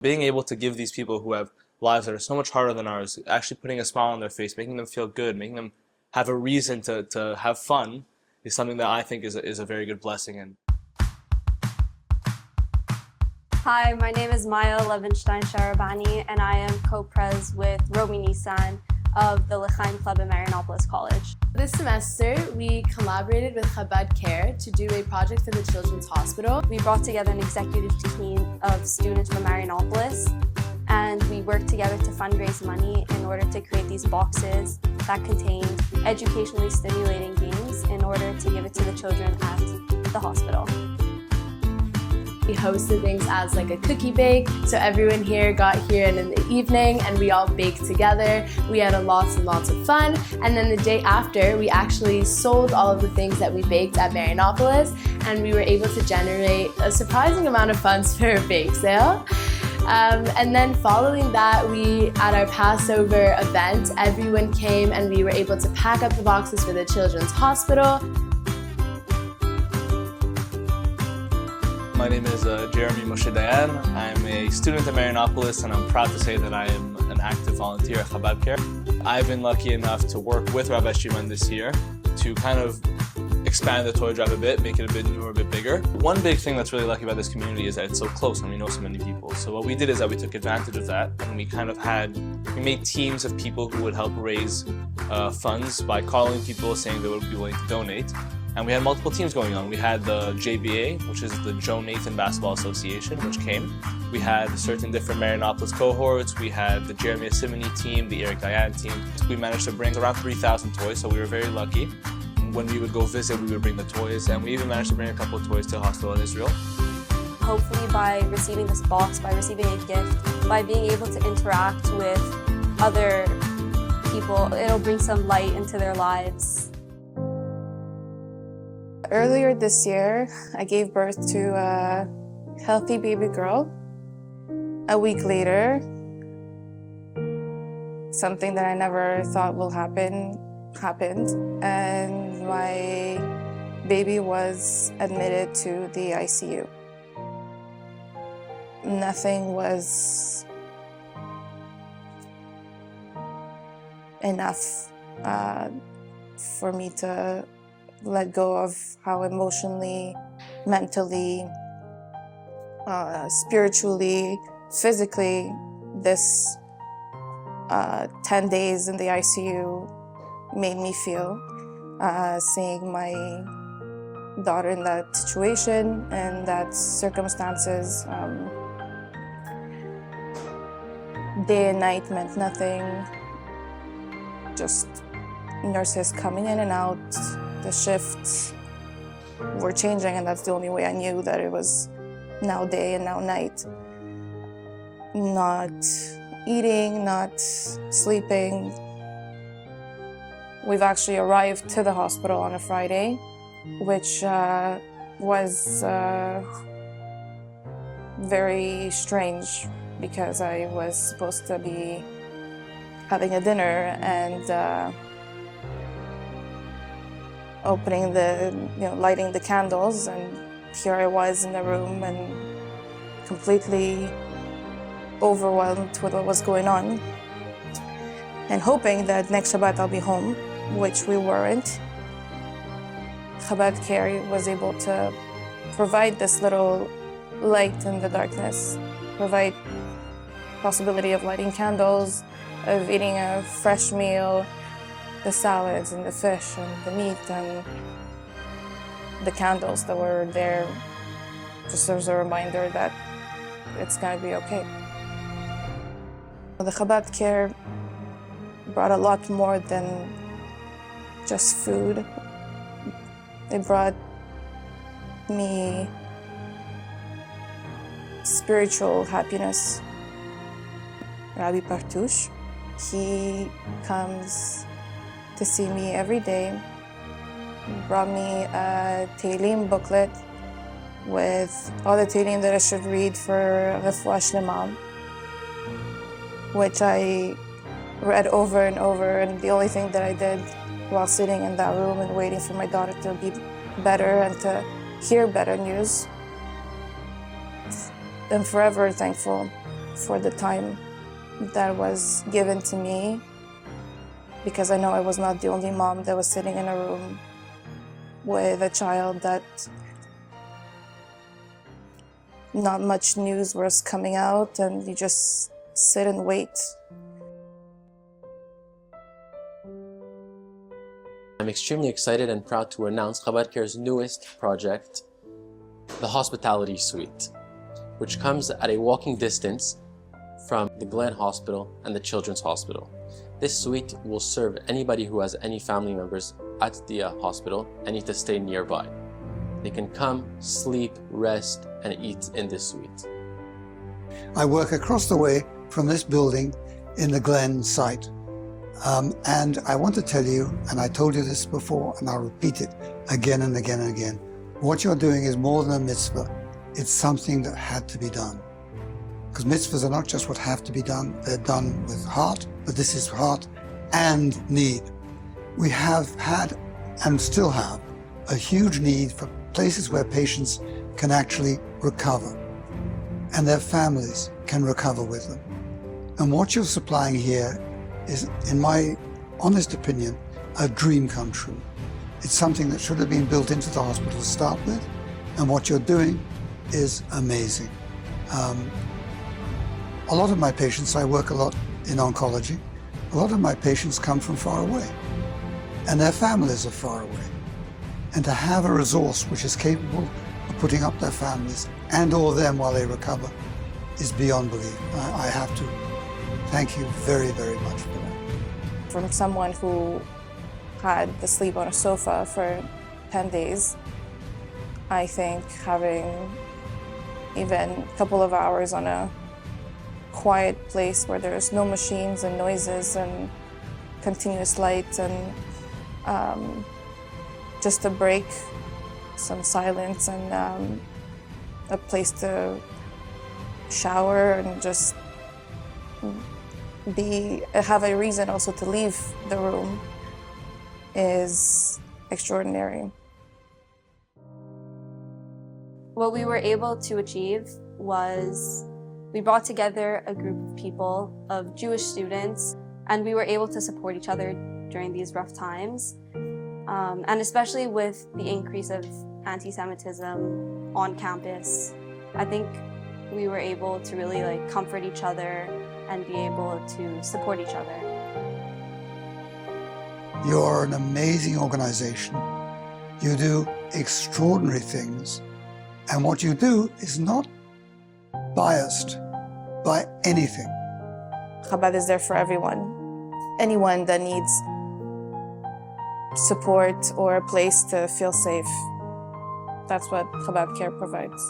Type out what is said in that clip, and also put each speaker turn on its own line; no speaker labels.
Being able to give these people who have lives that are so much harder than ours, actually putting a smile on their face, making them feel good, making them have a reason to have fun is something that I think is a very good blessing. And
Hi, my name is Maya Levenstein-Sharabani, and I am co-pres with Romy Nissan of the L'chaim Club at Marianopolis College.
This semester, we collaborated with Chabad Care to do a project for the Children's Hospital.
We brought together an executive team of students from Marianopolis, and we worked together to fundraise money in order to create these boxes that contained educationally stimulating games in order to give it to the children at the hospital.
We hosted things as like a cookie bake, so everyone here got here in the evening and we all baked together. We had lots and lots of fun, and then the day after we actually sold all of the things that we baked at Marianopolis, and we were able to generate a surprising amount of funds for a bake sale. And then following that, at our Passover event, everyone came and we were able to pack up the boxes for the Children's Hospital.
my name is Jeremy Moshe Dayan. I'm a student at Marianopolis, and I'm proud to say that I am an active volunteer at Chabad Care. I've been lucky enough to work with Rabbi Shimon this year to kind of expand the toy drive a bit, make it a bit newer, a bit bigger. One big thing that's really lucky about this community is that it's so close and we know so many people. So what we did is that we took advantage of that, and we made teams of people who would help raise funds by calling people, saying they would be willing to donate. And we had multiple teams going on. We had the JBA, which is the Joe Nathan Basketball Association, which came. We had certain different Marianopolis cohorts. We had the Jeremy Asimony team, the Eric Dayan team. We managed to bring around 3,000 toys, so we were very lucky. When we would go visit, we would bring the toys, and we even managed to bring a couple of toys to a hospital in Israel.
Hopefully by receiving this box, by receiving a gift, by being able to interact with other people, it'll bring some light into their lives.
Earlier this year, I gave birth to a healthy baby girl. A week later, something that I never thought will happen happened, and my baby was admitted to the ICU. Nothing was enough for me to let go of how emotionally, mentally, spiritually, physically, this 10 days in the ICU made me feel. Seeing my daughter in that situation and that circumstances, day and night meant nothing. Just nurses coming in and out. The shifts were changing, and that's the only way I knew that it was now day and now night. Not eating, not sleeping. We've actually arrived to the hospital on a Friday, which was very strange because I was supposed to be having a dinner and lighting the candles, and here I was in the room and completely overwhelmed with what was going on, and hoping that next Shabbat I'll be home, which we weren't. Chabad Care was able to provide this little light in the darkness, provide possibility of lighting candles, of eating a fresh meal, the salads and the fish and the meat and the candles that were there, just as a reminder that it's going to be okay. The Chabad Care brought a lot more than just food. They brought me spiritual happiness. Rabbi Partouche, he comes to see me every day. He brought me a Tehillim booklet with all the Tehillim that I should read for Refuah Shlema, which I read over and over, and the only thing that I did while sitting in that room and waiting for my daughter to be better and to hear better news. I'm forever thankful for the time that was given to me, because I know I was not the only mom that was sitting in a room with a child that not much news was coming out, and you just sit and wait.
I'm extremely excited and proud to announce Chabad Care's newest project, the Hospitality Suite, which comes at a walking distance from the Glen Hospital and the Children's Hospital. This suite will serve anybody who has any family members at the hospital and need to stay nearby. They can come, sleep, rest, and eat in this suite.
I work across the way from this building in the Glen site. And I want to tell you, and I told you this before, and I'll repeat it again and again and again, what you're doing is more than a mitzvah. It's something that had to be done. Because mitzvahs are not just what have to be done, they're done with heart, but this is heart and need. We have had, and still have, a huge need for places where patients can actually recover, and their families can recover with them. And what you're supplying here is, in my honest opinion, a dream come true. It's something that should have been built into the hospital to start with, and what you're doing is amazing. A lot of my patients, I work a lot in oncology, a lot of my patients come from far away, and their families are far away. And to have a resource which is capable of putting up their families and or them while they recover is beyond belief. I have to thank you very, very much for that.
From someone who had to sleep on a sofa for 10 days, I think having even a couple of hours on a quiet place where there's no machines and noises and continuous light and just a break, some silence, and a place to shower and just have a reason also to leave the room is extraordinary.
What we were able to achieve was we brought together a group of people, of Jewish students, and we were able to support each other during these rough times. And especially with the increase of anti-Semitism on campus, I think we were able to really comfort each other and be able to support each other.
You're an amazing organization. You do extraordinary things. And what you do is not biased by anything.
Chabad is there for everyone. Anyone that needs support or a place to feel safe. That's what Chabad Care provides.